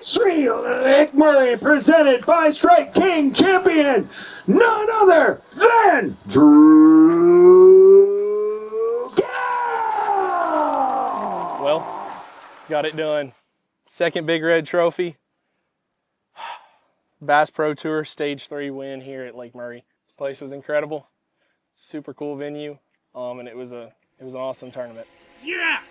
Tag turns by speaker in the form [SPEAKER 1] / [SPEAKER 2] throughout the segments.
[SPEAKER 1] Stage 3, Lake Murray, presented by Strike King champion, none other than Drew Gill!
[SPEAKER 2] Well, got it done. Second Big Red Trophy. Bass Pro Tour Stage 3 win here at Lake Murray. This place was incredible. Super cool venue, and it was an awesome tournament.
[SPEAKER 1] Yeah!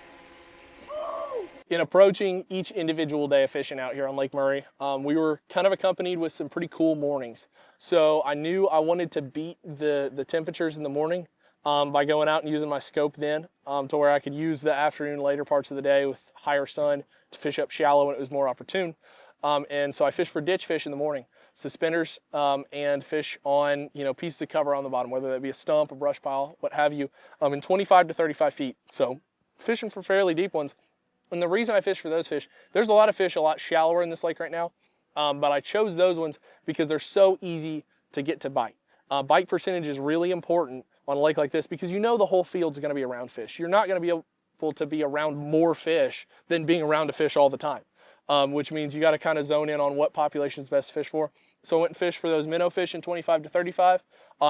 [SPEAKER 2] In approaching each individual day of fishing out here on Lake Murray, we were kind of accompanied with some pretty cool mornings. So I knew I wanted to beat the temperatures in the morning by going out and using my scope then to where I could use the afternoon, later parts of the day with higher sun to fish up shallow when it was more opportune. And so I fished for ditch fish in the morning, suspenders, and fish on pieces of cover on the bottom, whether that be a stump, a brush pile, what have you, in 25 to 35 feet. So fishing for fairly deep ones. And the reason I fish for those fish, there's a lot of fish a lot shallower in this lake right now, but I chose those ones because they're so easy to get to bite. Bite percentage is really important on a lake like this because the whole field's going to be around fish. You're not going to be able to be around more fish than being around a fish all the time, which means you got to kind of zone in on what population is best to fish for. So I went and fished for those minnow fish in 25 to 35,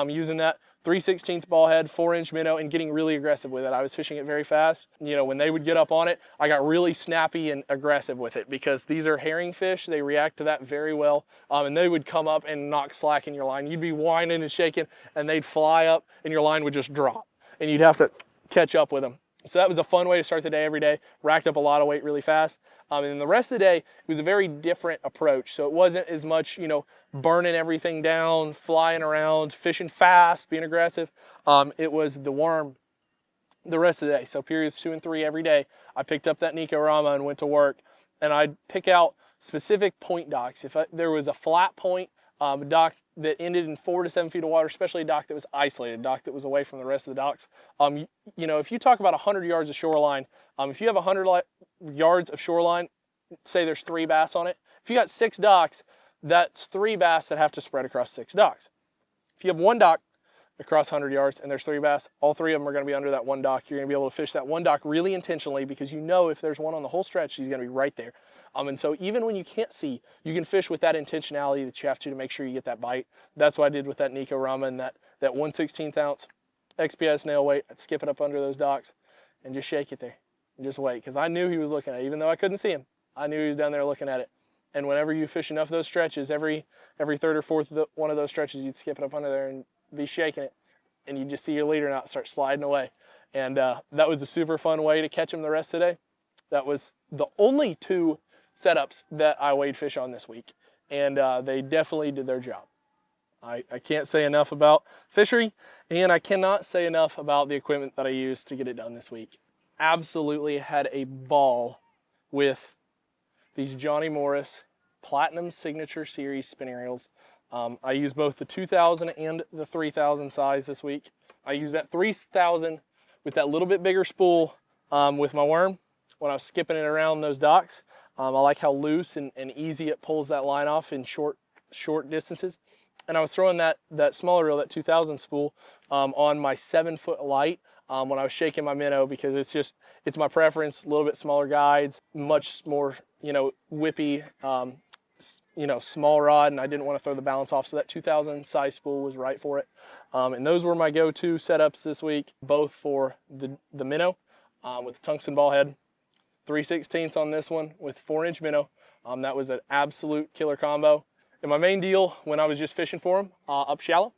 [SPEAKER 2] using that 3/16 ball head, 4-inch minnow, and getting really aggressive with it. I was fishing it very fast. When they would get up on it, I got really snappy and aggressive with it because these are herring fish. They react to that very well, and they would come up and knock slack in your line. You'd be whining and shaking, and they'd fly up, and your line would just drop, and you'd have to catch up with them. So that was a fun way to start the day every day. Racked up a lot of weight really fast. And then the rest of the day, it was a very different approach. So it wasn't as much, burning everything down, flying around, fishing fast, being aggressive. It was the worm the rest of the day. So periods 2 and 3 every day, I picked up that Neko and went to work. And I'd pick out specific point docks. If there was a flat point, a dock that ended in 4 to 7 feet of water, especially a dock that was isolated, a dock that was away from the rest of the docks. If you talk about 100 yards of shoreline, if you have 100 yards of shoreline, say there's 3 bass on it. If you got 6 docks, that's 3 bass that have to spread across 6 docks. If you have 1 dock across 100 yards and there's 3 bass, all 3 of them are going to be under that 1 dock. You're going to be able to fish that 1 dock really intentionally because if there's one on the whole stretch, he's going to be right there. And so even when you can't see, you can fish with that intentionality that you have to make sure you get that bite. That's what I did with that Neko and that 1/16 ounce XPS nail weight. I'd skip it up under those docks and just shake it there and just wait because I knew he was looking at it. Even though I couldn't see him, I knew he was down there looking at it. And whenever you fish enough of those stretches, every third or fourth one of those stretches, you'd skip it up under there and be shaking it. And you just see your leader knot start sliding away. And that was a super fun way to catch him the rest of the day. That was the only 2 setups that I weighed fish on this week. And they definitely did their job. I can't say enough about fishery, and I cannot say enough about the equipment that I used to get it done this week. Absolutely had a ball with these Johnny Morris Platinum Signature Series spinning reels. I used both the 2000 and the 3000 size this week. I used that 3000 with that little bit bigger spool with my worm when I was skipping it around those docks. I like how loose and easy it pulls that line off in short distances. And I was throwing that smaller reel, that 2000 spool, on my 7-foot light when I was shaking my minnow because it's my preference. A little bit smaller guides, much more whippy, small rod, and I didn't want to throw the balance off. So that 2000 size spool was right for it. And those were my go-to setups this week, both for the minnow with tungsten ball head. 3/16 on this one with 4-inch minnow. That was an absolute killer combo. And my main deal when I was just fishing for them up shallow,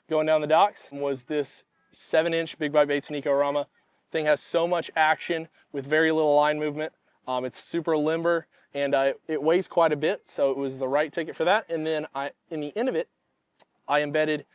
[SPEAKER 2] going down the docks, was this 7-inch Big Bite Baits Neko. Thing has so much action with very little line movement. It's super limber and it weighs quite a bit, so it was the right ticket for that. And then in the end of it, I embedded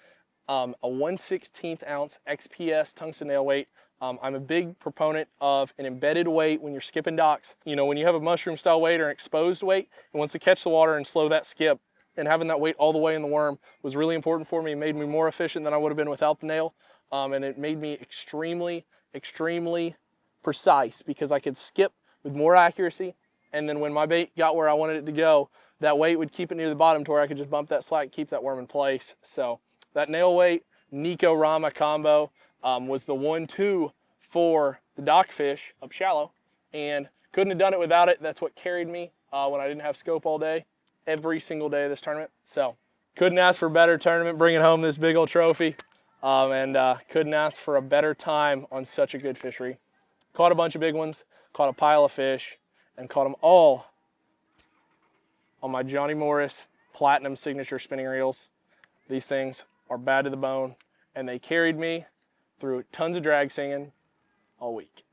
[SPEAKER 2] a 1/16 ounce XPS tungsten nail weight. I'm a big proponent of an embedded weight when you're skipping docks. When you have a mushroom style weight or an exposed weight, it wants to catch the water and slow that skip. And having that weight all the way in the worm was really important for me. It made me more efficient than I would have been without the nail. And it made me extremely, extremely precise because I could skip with more accuracy. And then when my bait got where I wanted it to go, that weight would keep it near the bottom to where I could just bump that slack, keep that worm in place. So that nail weight Neko combo was the 1-2 for the dock fish up shallow, and couldn't have done it without it. That's what carried me when I didn't have scope all day, every single day of this tournament. So couldn't ask for a better tournament, bringing home this big old trophy, and couldn't ask for a better time on such a good fishery. Caught a bunch of big ones, caught a pile of fish, and caught them all on my Johnny Morris Platinum Signature spinning reels. These things are bad to the bone, and they carried me through tons of drag singing all week.